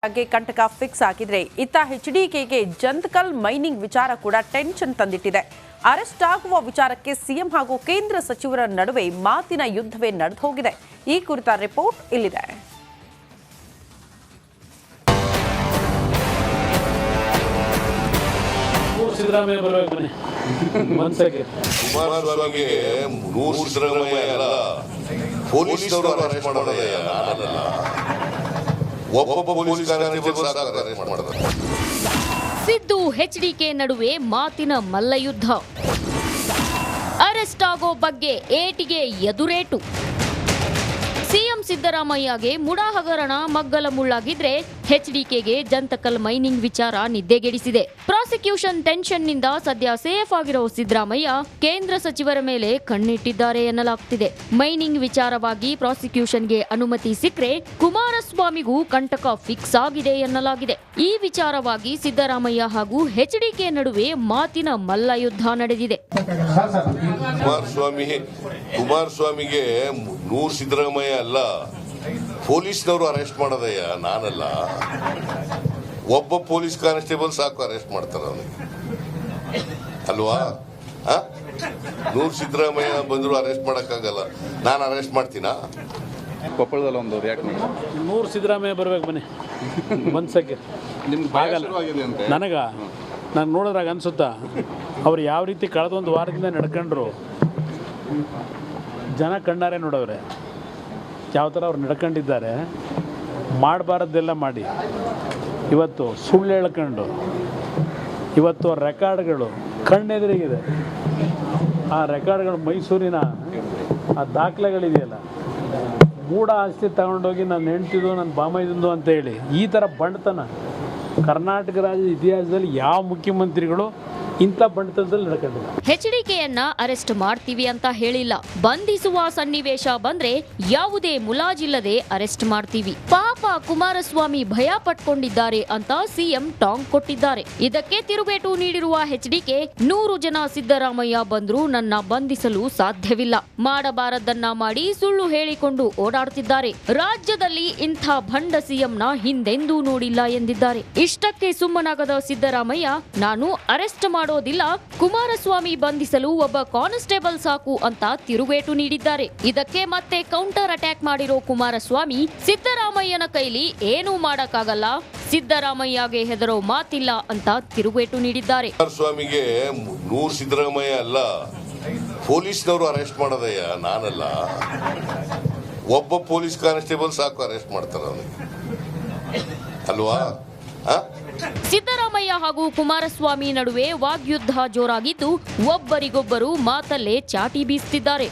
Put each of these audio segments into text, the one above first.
ಕಂಟಕ ಫಿಕ್ಸ್ ಆಗಿದ್ರೆ ಇತ್ತ ಎಚ್ಡಿಕೆಗೆ ಜಂತಕಲ್ ಮೈನಿಂಗ್ ವಿಚಾರ ಕೂಡ ಟೆನ್ಷನ್ ತಂದಿಟ್ಟಿದೆ. ಅರೆಸ್ಟ್ ಆಗುವ ವಿಚಾರಕ್ಕೆ ಸಿಎಂ ಹಾಗೂ ಕೇಂದ್ರ ಸಚಿವರ ನಡುವೆ ಮಾತಿನ ಯುದ್ಧವೇ ನಡೆದು ಹೋಗಿದೆ. ಈ ಕುರಿತ ರಿಪೋರ್ಟ್ ಇಲ್ಲಿದೆ. ಸಿದ್ದರಾಮಯ್ಯ ಬರಬೇಕು ಮನ್ಸಕ್ಕೆ ಕುಮಾರಸ್ವಾಮಿಗೆ ಸಿದ್ದರಾಮಯ್ಯ ಅಲ್ಲ, ಪೊಲೀಸರು ಅರೆಸ್ಟ್ ಮಾಡೋದೇ ನಾನಲ್ಲ. ಒಬ್ಬೊಬ್ಬ ಪೊಲೀಸ್ ಕಾನ್ಸ್ಟೇಬಲ್ ಅರೆಸ್ಟ್ ಮಾಡಿದ್ದಾರೆ. ಸಿದ್ದು ಎಚ್ಡಿಕೆ ನಡುವೆ ಮಾತಿನ ಮಲ್ಲಯುದ್ಧ. ಅರೆಸ್ಟ್ ಆಗೋ ಬಗ್ಗೆ ಏಟಿಗೆ ಎದುರೇಟು. ಸಿಎಂ ಸಿದ್ದರಾಮಯ್ಯಗೆ ಮುಡಾ ಹಗರಣ ಮಗ್ಗಲ ಮುಳ್ಳಾಗಿದ್ರೆ ಎಚ್ಡಿಕೆಗೆ ಜಂತಕಲ್ ಮೈನಿಂಗ್ ವಿಚಾರ ನಿದ್ದೆಗೆಡಿಸಿದೆ. ಪ್ರಾಸಿಕ್ಯೂಷನ್ ಟೆನ್ಷನ್ನಿಂದ ಸದ್ಯ ಸೇಫ್ ಆಗಿರೋ ಸಿದ್ದರಾಮಯ್ಯ ಕೇಂದ್ರ ಸಚಿವರ ಮೇಲೆ ಕಣ್ಣಿಟ್ಟಿದ್ದಾರೆ ಎನ್ನಲಾಗ್ತಿದೆ. ಮೈನಿಂಗ್ ವಿಚಾರವಾಗಿ ಪ್ರಾಸಿಕ್ಯೂಷನ್ಗೆ ಅನುಮತಿ ಸಿಕ್ಕರೆ ಕುಮಾರಸ್ವಾಮಿಗೂ ಕಂಟಕ ಫಿಕ್ಸ್ ಆಗಿದೆ ಎನ್ನಲಾಗಿದೆ. ಈ ವಿಚಾರವಾಗಿ ಸಿದ್ದರಾಮಯ್ಯ ಹಾಗೂ ಎಚ್ಡಿಕೆ ನಡುವೆ ಮಾತಿನ ಮಲ್ಲಯುದ್ಧ ನಡೆದಿದೆ. ಕುಮಾರಸ್ವಾಮಿಗೆ ಸಿದ್ದರಾಮಯ್ಯ ಅಲ್ಲ, ಪೊಲೀಸ್ನವರು ಅರೆಸ್ಟ್ ಮಾಡೋದಯ್ಯ ನಾನಲ್ಲ. ಒಬ್ಬ ಪೊಲೀಸ್ ಕಾನ್ಸ್ಟೇಬಲ್ ಸಾಕು ಅರೆಸ್ಟ್ ಮಾಡ್ತಾರೆ ಅವನಿಗೆ ಅಲ್ವಾ. ಸಿದ್ದರಾಮಯ್ಯ ಬಂದ್ರು ಅರೆಸ್ಟ್ ಮಾಡಕ್ಕಾಗಲ್ಲ, ನಾನು ಅರೆಸ್ಟ್ ಮಾಡ್ತೀನಾ? ಕೊಪ್ಪಳದಲ್ಲಿ ಒಂದು ರಿಯಾಕ್ಟ್ ಮಾಡಿ ಸಿದ್ದರಾಮಯ್ಯ ಬರಬೇಕು ಬನ್ನಿ ಮನ್ಸಕ್ಕೆ ನಾನು ನೋಡಿದ್ರಾಗ ಅನ್ಸುತ್ತಾ ಅವ್ರು ಯಾವ ರೀತಿ ಕಳೆದ ಒಂದು ವಾರದಿಂದ ನಡ್ಕೊಂಡ್ರು. ಜನ ಕಣ್ಣಾರೆ ನೋಡವ್ರೆ ಯಾವ ಥರ ಅವ್ರು ನಡ್ಕೊಂಡಿದ್ದಾರೆ. ಮಾಡಬಾರದ್ದೆಲ್ಲ ಮಾಡಿ ಇವತ್ತು ಸುಳ್ಳು ಹೇಳ್ಕೊಂಡು ಇವತ್ತು ರೆಕಾರ್ಡ್ಗಳು ಕಣ್ಣೆದುರಿಗಿದೆ. ಆ ರೆಕಾರ್ಡ್ಗಳು ಮೈಸೂರಿನ ಆ ದಾಖಲೆಗಳಿದೆಯಲ್ಲ, ಮೂಢ ಆಸ್ತಿ ತಗೊಂಡೋಗಿ ನಾನು ಹೆಂಡ್ತಿದ್ದು ನನ್ನ ಬಾಮೈದಂದು ಅಂತ ಹೇಳಿ ಈ ಥರ ಬಂಡತನ ಕರ್ನಾಟಕ ರಾಜ್ಯದ ಇತಿಹಾಸದಲ್ಲಿ ಯಾವ ಮುಖ್ಯಮಂತ್ರಿಗಳು ಇಂಥ ಬಂಡತನದಲ್ಲಿ ನಡ್ಕೊಂಡಿಲ್ಲ. ಎಚ್ಡಿಕೆಯನ್ನ ಅರೆಸ್ಟ್ ಮಾಡ್ತೀವಿ ಅಂತ ಹೇಳಿಲ್ಲ. ಬಂಧಿಸುವ ಸನ್ನಿವೇಶ ಬಂದ್ರೆ ಯಾವುದೇ ಮುಲಾಜಿಲ್ಲದೆ ಅರೆಸ್ಟ್ ಮಾಡ್ತೀವಿ. ಪಾಪ ಕುಮಾರಸ್ವಾಮಿ ಭಯ ಪಟ್ಕೊಂಡಿದ್ದಾರೆ ಅಂತ ಸಿಎಂ ಟಾಂಗ್ ಕೊಟ್ಟಿದ್ದಾರೆ. ಇದಕ್ಕೆ ತಿರುಗೇಟು ನೀಡಿರುವ ಎಚ್ಡಿಕೆ 100 ಜನ ಸಿದ್ದರಾಮಯ್ಯ ಬಂದ್ರು ನನ್ನ ಬಂಧಿಸಲು ಸಾಧ್ಯವಿಲ್ಲ. ಮಾಡಬಾರದನ್ನ ಮಾಡಿ ಸುಳ್ಳು ಹೇಳಿಕೊಂಡು ಓಡಾಡ್ತಿದ್ದಾರೆ. ರಾಜ್ಯದಲ್ಲಿ ಇಂಥ ಭಂಡ ಸಿಎಂನ ಹಿಂದೆಂದೂ ನೋಡಿಲ್ಲ ಎಂದಿದ್ದಾರೆ. ಇಷ್ಟಕ್ಕೆ ಸುಮ್ಮನಾಗದ ಸಿದ್ದರಾಮಯ್ಯ ನಾನು ಅರೆಸ್ಟ್ ಮಾಡೋದಿಲ್ಲ, ಕುಮಾರಸ್ವಾಮಿ ಬಂಧಿಸಲು ಒಬ್ಬ ಕಾನ್ಸ್ಟೇಬಲ್ ಸಾಕು ಅಂತ ತಿರುಗೇಟು ನೀಡಿದ್ದಾರೆ. ಇದಕ್ಕೆ ಮತ್ತೆ ಕೌಂಟರ್ ಅಟ್ಯಾಕ್ ಮಾಡಿರೋ ಕುಮಾರಸ್ವಾಮಿ ಸಿದ್ದರಾಮಯ್ಯನ ಕೈಲಿ ಏನೂ ಮಾಡಕ್ಕಾಗಲ್ಲ, ಸಿದ್ದರಾಮಯ್ಯಗೆ ಹೆದರೋ ಮಾತಿಲ್ಲ ಅಂತ ತಿರುಗೇಟು ನೀಡಿದ್ದಾರೆ. ಕುಮಾರಸ್ವಾಮಿಗೆ ಸಿದ್ದರಾಮಯ್ಯ ಅಲ್ಲ, ಪೊಲೀಸ್ನವರು ಅರೆಸ್ಟ್ ಮಾಡೋದಯ್ಯ ನಾನಲ್ಲ. ಒಬ್ಬ ಪೊಲೀಸ್ ಕಾನ್ಸ್ಟೇಬಲ್ ಸಾಕು ಅರೆಸ್ಟ್ ಮಾಡ್ತಾರೆ ಅವನಿಗೆ ಅಲ್ವಾ. ಸಿದ್ದರಾಮಯ್ಯ ಹಾಗೂ ಕುಮಾರಸ್ವಾಮಿ ನಡುವೆ ವಾಗ್ಯುದ್ಧ ಜೋರಾಗಿದ್ದು ಒಬ್ಬರಿಗೊಬ್ಬರು ಮಾತಲ್ಲೇ ಚಾಟಿ ಬೀಸುತ್ತಿದ್ದಾರೆ.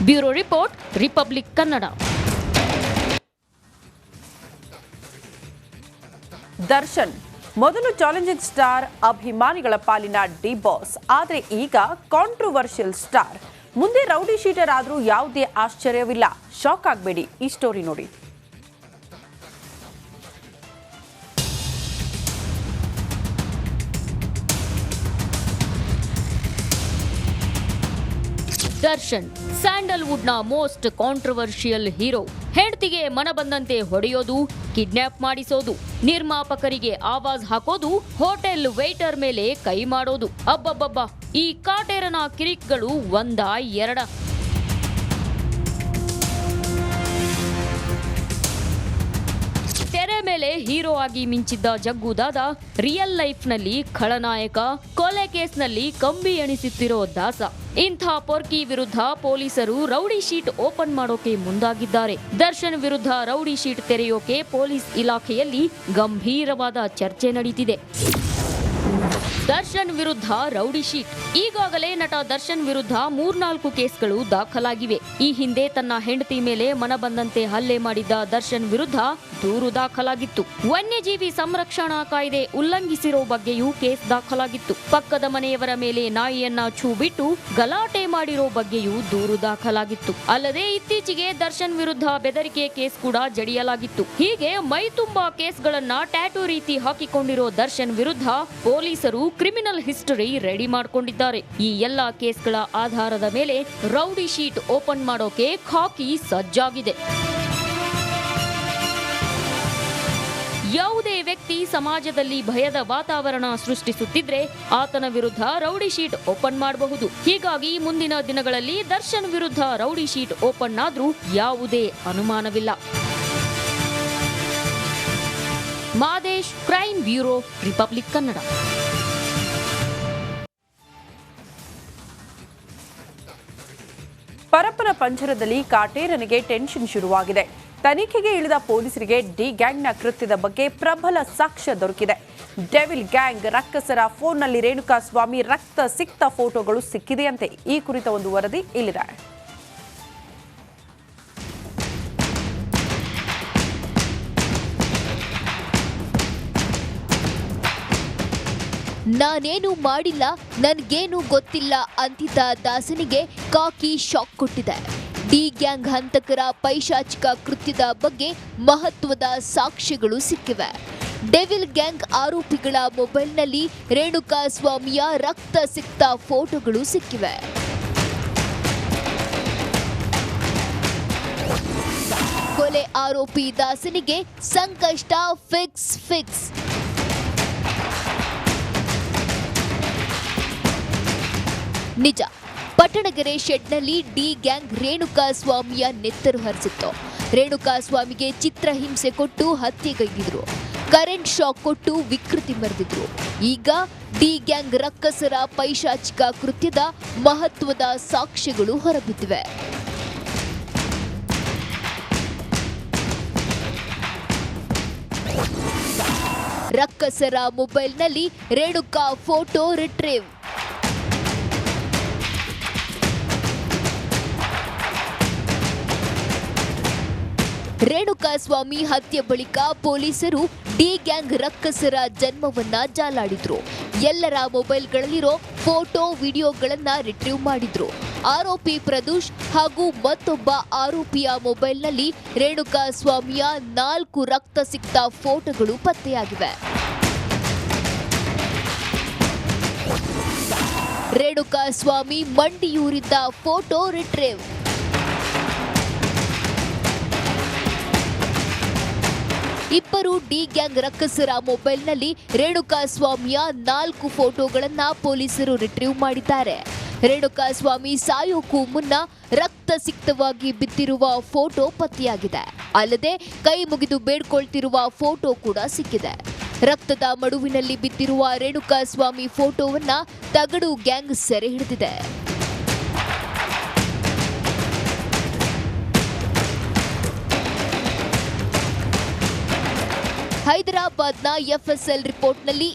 Bureau report, republic Kannada. Darshan ಮೊದಲು ಚಾಲೆಂಜಿಂಗ್ ಸ್ಟಾರ್, ಅಭಿಮಾನಿಗಳ ಪಾಲಿನ ಡಿ ಬಾಸ್. ಆದರೆ ಈಗ ಕಾಂಟ್ರವರ್ಷಿಯಲ್ ಸ್ಟಾರ್. ಮುಂದೆ ರೌಡಿ ಶೀಟರ್ ಆದ್ರೂ ಯಾವುದೇ ಆಶ್ಚರ್ಯವಿಲ್ಲ. ಶಾಕ್ ಆಗಬೇಡಿ, ಈ ಸ್ಟೋರಿ ನೋಡಿ. ದರ್ಶನ್ ಸ್ಯಾಂಡಲ್ವುಡ್ನ ಮೋಸ್ಟ್ ಕಾಂಟ್ರವರ್ಷಿಯಲ್ ಹೀರೋ. ಹೆಂಡತಿಗೆ ಮನ ಬಂದಂತೆ ಹೊಡೆಯೋದು, ಕಿಡ್ನಾಪ್ ಮಾಡಿಸೋದು, ನಿರ್ಮಾಪಕರಿಗೆ ಆವಾಜ್ ಹಾಕೋದು, ಹೋಟೆಲ್ ವೇಟರ್ ಮೇಲೆ ಕೈ ಮಾಡೋದು. ಅಬ್ಬಬ್ಬಬ್ಬ, ಈ ಕಾಟೇರನ ಕಿರಿಕ್ಗಳು ಒಂದಾ ಎರಡ? ತೆರೆ ಮೇಲೆ ಹೀರೋ ಆಗಿ ಮಿಂಚಿದ್ದ ಜಗ್ಗುದಾದ ರಿಯಲ್ ಲೈಫ್ನಲ್ಲಿ ಖಳನಾಯಕ, ಕೊಲೆ ಕೇಸ್ನಲ್ಲಿ ಕಂಬಿ ಎಣಿಸುತ್ತಿರೋ ದಾಸ. ಇಂಥ ಪೊರ್ಕಿ ವಿರುದ್ಧ ಪೊಲೀಸರು ರೌಡಿ ಶೀಟ್ ಓಪನ್ ಮಾಡೋಕೆ ಮುಂದಾಗಿದ್ದಾರೆ. ದರ್ಶನ್ ವಿರುದ್ಧ ರೌಡಿ ಶೀಟ್ ತೆರೆಯೋಕೆ ಪೊಲೀಸ್ ಇಲಾಖೆಯಲ್ಲಿ ಗಂಭೀರವಾದ ಚರ್ಚೆ ನಡೀತಿದೆ. ದರ್ಶನ್ ವಿರುದ್ಧ ರೌಡಿ ಶೀಟ್. ಈಗಾಗಲೇ ನಟ ದರ್ಶನ್ ವಿರುದ್ಧ 3-4 ಕೇಸ್ಗಳು ದಾಖಲಾಗಿವೆ. ಈ ಹಿಂದೆ ತನ್ನ ಹೆಂಡತಿ ಮೇಲೆ ಮನ ಬಂದಂತೆ ಹಲ್ಲೆ ಮಾಡಿದ್ದ ದರ್ಶನ್ ವಿರುದ್ಧ ದೂರು ದಾಖಲಾಗಿತ್ತು. ವನ್ಯಜೀವಿ ಸಂರಕ್ಷಣಾ ಕಾಯ್ದೆ ಉಲ್ಲಂಘಿಸಿರೋ ಬಗ್ಗೆಯೂ ಕೇಸ್ ದಾಖಲಾಗಿತ್ತು. ಪಕ್ಕದ ಮನೆಯವರ ಮೇಲೆ ನಾಯಿಯನ್ನ ಛೂ ಬಿಟ್ಟು ಗಲಾಟೆ ಮಾಡಿರೋ ಬಗ್ಗೆಯೂ ದೂರು ದಾಖಲಾಗಿತ್ತು. ಅಲ್ಲದೆ ಇತ್ತೀಚೆಗೆ ದರ್ಶನ್ ವಿರುದ್ಧ ಬೆದರಿಕೆ ಕೇಸ್ ಕೂಡ ಜಡಿಯಲಾಗಿತ್ತು. ಹೀಗೆ ಮೈ ತುಂಬಾ ಕೇಸ್ಗಳನ್ನ ಟ್ಯಾಟೂ ರೀತಿ ಹಾಕಿಕೊಂಡಿರೋ ದರ್ಶನ್ ವಿರುದ್ಧ ಪೊಲೀಸರು ಕ್ರಿಮಿನಲ್ ಹಿಸ್ಟರಿ ರೆಡಿ ಮಾಡಿಕೊಂಡಿದ್ದಾರೆ. ಈ ಎಲ್ಲಾ ಕೇಸ್ಗಳ ಆಧಾರದ ಮೇಲೆ ರೌಡಿ ಶೀಟ್ ಓಪನ್ ಮಾಡೋಕೆ ಖಾಕಿ ಸಜ್ಜಾಗಿದೆ. ವ್ಯಕ್ತಿ ಸಮಾಜದಲ್ಲಿ ಭಯದ ವಾತಾವರಣ ಸೃಷ್ಟಿಸುತ್ತಿದ್ರೆ ಆತನ ವಿರುದ್ಧ ರೌಡಿ ಶೀಟ್ ಓಪನ್ ಮಾಡಬಹುದು. ಹೀಗಾಗಿ ಮುಂದಿನ ದಿನಗಳಲ್ಲಿ ದರ್ಶನ್ ವಿರುದ್ಧ ರೌಡಿ ಶೀಟ್ ಓಪನ್ ಆದ್ರೂ ಯಾವುದೇ ಅನುಮಾನವಿಲ್ಲ. Madesh, crime bureau, republic Kannada. Parappana ಪಂಜರದಲ್ಲಿ ಕಾಟೇರನಿಗೆ ಟೆನ್ಷನ್ ಶುರುವಾಗಿದೆ. ತನಿಖೆಗೆ ಇಳಿದ ಪೊಲೀಸರಿಗೆ ಡಿ ಗ್ಯಾಂಗ್ನ ಕೃತ್ಯದ ಬಗ್ಗೆ ಪ್ರಬಲ ಸಾಕ್ಷ್ಯ ದೊರಕಿದೆ. ಡೆವಿಲ್ ಗ್ಯಾಂಗ್ ರಕ್ಕಸರ ಫೋನ್ನಲ್ಲಿ ರೇಣುಕಾಸ್ವಾಮಿ ರಕ್ತ ಸಿಕ್ತ ಫೋಟೋಗಳು ಸಿಕ್ಕಿದೆಯಂತೆ. ಈ ಕುರಿತ ಒಂದು ವರದಿ ಇಲ್ಲಿದೆ. ನಾನೇನು ಮಾಡಿಲ್ಲ, ನನ್ಗೇನು ಗೊತ್ತಿಲ್ಲ ಅಂತಿದ್ದ ದಾಸನಿಗೆ ಕಾಕಿ ಶಾಕ್ ಕೊಟ್ಟಿದೆ. ಡಿ ಗ್ಯಾಂಗ್ ಹಂತಕರ ಪೈಶಾಚಿಕ ಕೃತ್ಯದ ಬಗ್ಗೆ ಮಹತ್ವದ ಸಾಕ್ಷ್ಯಗಳು ಸಿಕ್ಕಿವೆ. ಡೆವಿಲ್ ಗ್ಯಾಂಗ್ ಆರೋಪಿಗಳ ಮೊಬೈಲ್ನಲ್ಲಿ ರೇಣುಕಾಸ್ವಾಮಿಯ ರಕ್ತ ಸಿಕ್ತ ಫೋಟೋಗಳು ಸಿಕ್ಕಿವೆ. ಕೊಲೆ ಆರೋಪಿ ದಾಸನಿಗೆ ಸಂಕಷ್ಟ ಫಿಕ್ಸ್. ನಿಜ, ಪಟ್ಟಣಗೆರೆ ಶೆಡ್ನಲ್ಲಿ ಡಿ ಗ್ಯಾಂಗ್ ರೇಣುಕಾಸ್ವಾಮಿಯ ನೆತ್ತರು ಹರಿಸಿತ್ತು. ರೇಣುಕಾಸ್ವಾಮಿಗೆ ಚಿತ್ರಹಿಂಸೆ ಕೊಟ್ಟು ಹತ್ಯೆಗೈದಿದ್ರು, ಕರೆಂಟ್ ಶಾಕ್ ಕೊಟ್ಟು ವಿಕೃತಿ ಮೆರೆದಿದ್ರು. ಈಗ ಡಿ ಗ್ಯಾಂಗ್ ರಕ್ಕಸರ ಪೈಶಾಚಿಕ ಕೃತ್ಯದ ಮಹತ್ವದ ಸಾಕ್ಷ್ಯಗಳು ಹೊರಬಿದ್ದಿವೆ. ರಕ್ಕಸರ ಮೊಬೈಲ್ನಲ್ಲಿ ರೇಣುಕಾ ಫೋಟೋ ರಿಟ್ರೀವ್. ರೇಣುಕಾಸ್ವಾಮಿ ಹತ್ಯೆ ಬಳಿಕ ಪೊಲೀಸರು ಡಿ ಗ್ಯಾಂಗ್ ರಕ್ಕಸರ ಜನ್ಮವನ್ನ ಜಾಲಾಡಿದ್ರು. ಎಲ್ಲರ ಮೊಬೈಲ್ಗಳಲ್ಲಿರೋ ಫೋಟೋ ವಿಡಿಯೋಗಳನ್ನ ರಿಟ್ರೀವ್ ಮಾಡಿದ್ರು. ಆರೋಪಿ ಪ್ರದೂಷ್ ಹಾಗೂ ಮತ್ತೊಬ್ಬ ಆರೋಪಿಯ ಮೊಬೈಲ್ನಲ್ಲಿ ರೇಣುಕಾಸ್ವಾಮಿಯ 4 ರಕ್ತ ಸಿಕ್ತ ಫೋಟೋಗಳು ಪತ್ತೆಯಾಗಿವೆ. ರೇಣುಕಾಸ್ವಾಮಿ ಮಂಡಿಯೂರಿದ್ದ ಫೋಟೋ ರಿಟ್ರೀವ್. ಇಬ್ಬರು ಡಿ ಗ್ಯಾಂಗ್ ರಕ್ಕಸರ ಮೊಬೈಲ್ನಲ್ಲಿ ರೇಣುಕಾಸ್ವಾಮಿಯ 4 ಫೋಟೋಗಳನ್ನ ಪೊಲೀಸರು ರಿಟ್ರೀವ್ ಮಾಡಿದ್ದಾರೆ. ರೇಣುಕಾಸ್ವಾಮಿ ಸಾಯೋಕ್ಕೂ ಮುನ್ನ ರಕ್ತ ಸಿಕ್ತವಾಗಿ ಬಿದ್ದಿರುವ ಫೋಟೋ ಪತ್ತೆಯಾಗಿದೆ. ಅಲ್ಲದೆ ಕೈ ಮುಗಿದು ಬೇಡ್ಕೊಳ್ತಿರುವ ಫೋಟೋ ಕೂಡ ಸಿಕ್ಕಿದೆ. ರಕ್ತದ ಮಡುವಿನಲ್ಲಿ ಬಿದ್ದಿರುವ ರೇಣುಕಾಸ್ವಾಮಿ ಫೋಟೋವನ್ನ ತಗಡು ಗ್ಯಾಂಗ್ ಸೆರೆ ಹಿಡಿದಿದೆ. ಹೈದರಾಬಾದ್ನ ಎಫ್ಎಸ್ಎಲ್ ರಿಪೋರ್ಟ್ನಲ್ಲಿ